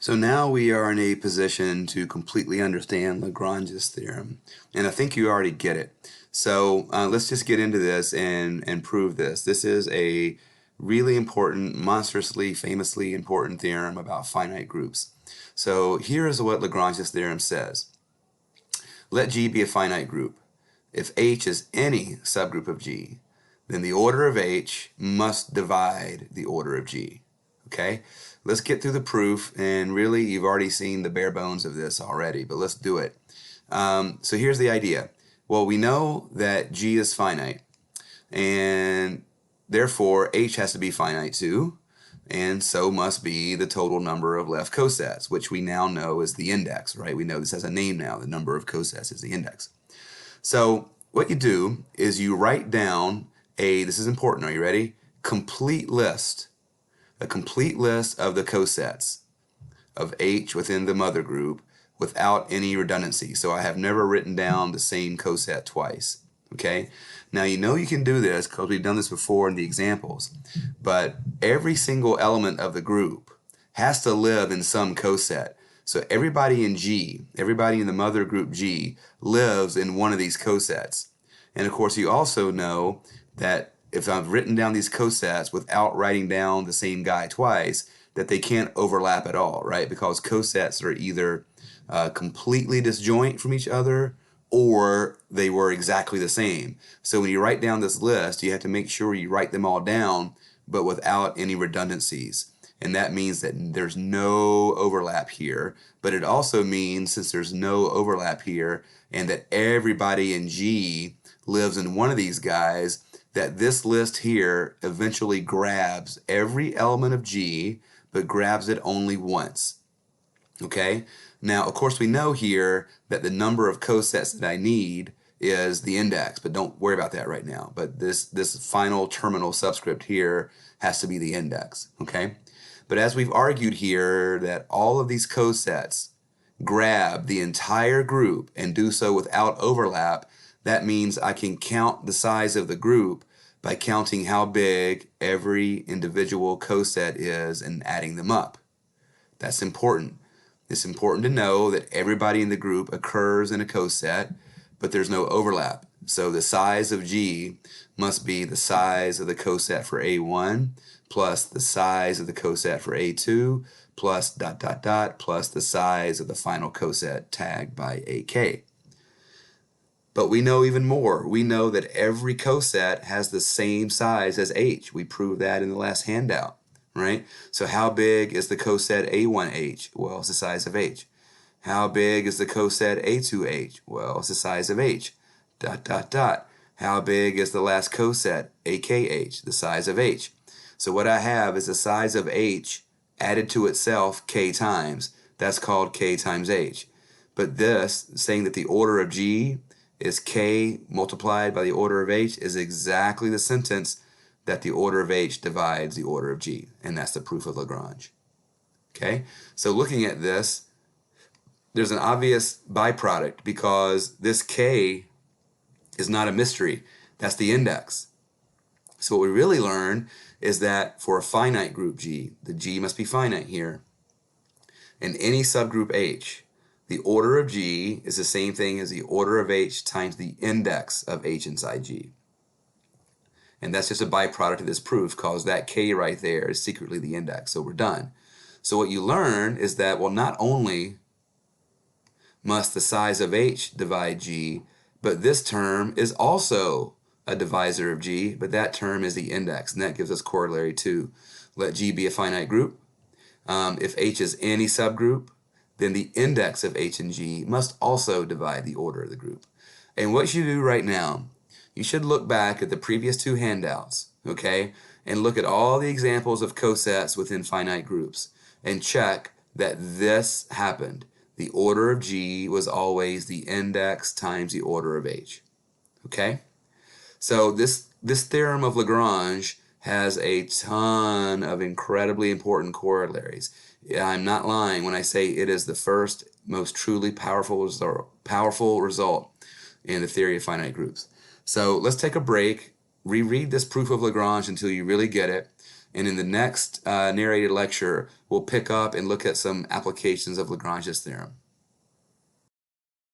So now we are in a position to completely understand Lagrange's theorem, and I think you already get it. So let's just get into this and prove this. This is a really important, monstrously, famously important theorem about finite groups. So here is what Lagrange's theorem says. Let G be a finite group. If H is any subgroup of G, then the order of H must divide the order of G. Okay? Let's get through the proof, and really you've already seen the bare bones of this already, but let's do it. So here's the idea. Well, we know that G is finite, and therefore H has to be finite too, and so must be the total number of left cosets, which we now know is the index, right? We know this has a name now. The number of cosets is the index. So what you do is you write down this is important, are you ready? Complete list. A complete list of the cosets of H within the mother group without any redundancy. So I have never written down the same coset twice. Okay? Now you know you can do this because we've done this before in the examples, but every single element of the group has to live in some coset. So everybody in G, everybody in the mother group G, lives in one of these cosets. And of course you also know that if I've written down these cosets without writing down the same guy twice, that they can't overlap at all, right? Because cosets are either completely disjoint from each other or they were exactly the same. So when you write down this list, you have to make sure you write them all down, but without any redundancies. And that means that there's no overlap here. But it also means, since there's no overlap here, and that everybody in G lives in one of these guys, that this list here eventually grabs every element of G, but grabs it only once. Okay? Now, of course, we know here that the number of cosets that I need is the index, but don't worry about that right now. But this final terminal subscript here has to be the index. Okay? But as we've argued here that all of these cosets grab the entire group and do so without overlap, that means I can count the size of the group by counting how big every individual coset is and adding them up. That's important. It's important to know that everybody in the group occurs in a coset, but there's no overlap. So the size of G must be the size of the coset for A1 plus the size of the coset for A2 plus ... plus the size of the final coset tagged by AK. But we know even more. We know that every coset has the same size as H. We proved that in the last handout, right? So how big is the coset A1H? Well, it's the size of H. How big is the coset A2H? Well, it's the size of H. ... How big is the last coset AKH? The size of H. So what I have is the size of H added to itself K times. That's called K times H. But this, saying that the order of G is K multiplied by the order of H, is exactly the sentence that the order of H divides the order of G. And that's the proof of Lagrange. Okay? So looking at this, there's an obvious byproduct because this K is not a mystery. That's the index. So what we really learn is that for a finite group G, the G must be finite here, in any subgroup H, the order of G is the same thing as the order of H times the index of H inside G. And that's just a byproduct of this proof, because that K right there is secretly the index. So we're done. So what you learn is that, well, not only must the size of H divide G, but this term is also a divisor of G, but that term is the index, and that gives us corollary 2. Let G be a finite group. If H is any subgroup, then the index of H and G must also divide the order of the group. And what you do right now, you should look back at the previous 2 handouts, okay, and look at all the examples of cosets within finite groups and check that this happened. The order of G was always the index times the order of H. Okay? So this theorem of Lagrange has a ton of incredibly important corollaries. I'm not lying when I say it is the first most truly powerful result in the theory of finite groups. So let's take a break, reread this proof of Lagrange until you really get it, And in the next narrated lecture, we'll pick up and look at some applications of Lagrange's theorem.